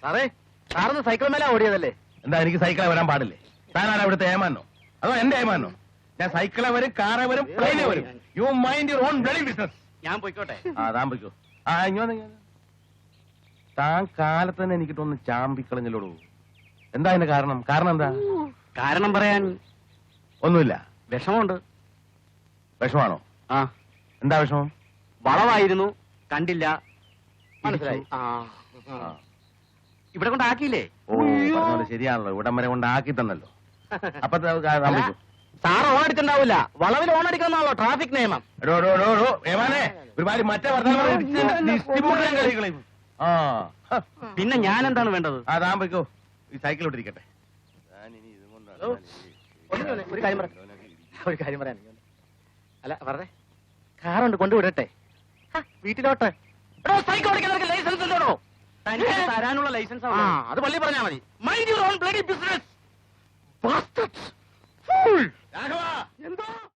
സാറേ, സാറിന് സൈക്കിൾ മേലെ ഓടിയതല്ലേ? എന്താ എനിക്ക് സൈക്കിളെ വരാൻ പാടില്ലേ? താനാണ് ഇവിടുത്തെ ഏമാനോ അതോ എന്റെ ഏമാനോ? ഞാൻ സൈക്കിളെ വരും, കാറെ വരും, പ്ലെയിനെ വരും. You mind your own bloody business. ഞാൻ പോയിക്കോട്ടെ? താൻ പോയിക്കോ. ഇങ്ങോന്ന് താൻ കാലത്ത് തന്നെ എനിക്കിട്ടൊന്ന് ചാമ്പിക്കളഞ്ഞല്ലോടൂ. എന്താ അതിന്റെ കാരണം? കാരണം എന്താ? കാരണം പറയാൻ ഒന്നുമില്ല. വിഷമമുണ്ട്. വിഷമാണോ? എന്താ വിഷമം? വളവായിരുന്നു, കണ്ടില്ല. മനസ്സിലായി. ഇവിടെ കൊണ്ടാക്കിയില്ലേ? ഓ, പറഞ്ഞോളൂ, ശരിയാണല്ലോ. ഇവിടം വരെ കൊണ്ടാക്കി തന്നല്ലോ. അപ്പൊ സാറ് ഓൺ അടിച്ചിട്ടുണ്ടാവില്ല. വളവിൽ ഓൺ അടിക്കണമെന്നാണല്ലോ ട്രാഫിക് നിയമം. ഏമാനെ ഒരുപാട് മറ്റേ പിന്നെ ഞാൻ എന്താണ് വേണ്ടത്? താൻ പോയിക്കോ. ഈ സൈക്കിൾ ഇട്ടിരിക്കട്ടെ. ഒരു കാര്യം പറയാൻ അല്ല പറഞ്ഞേ, കാറുണ്ട്, കൊണ്ടുവിടട്ടെ വീട്ടിലോട്ട്. സൈക്കിൾ ഓടിക്കുന്നവർക്ക് ലൈസൻസ് ഉണ്ടോ? തരാനുള്ള ലൈസൻസ് അത് പള്ളി പറഞ്ഞാൽ മതി. Mind your own bloody business.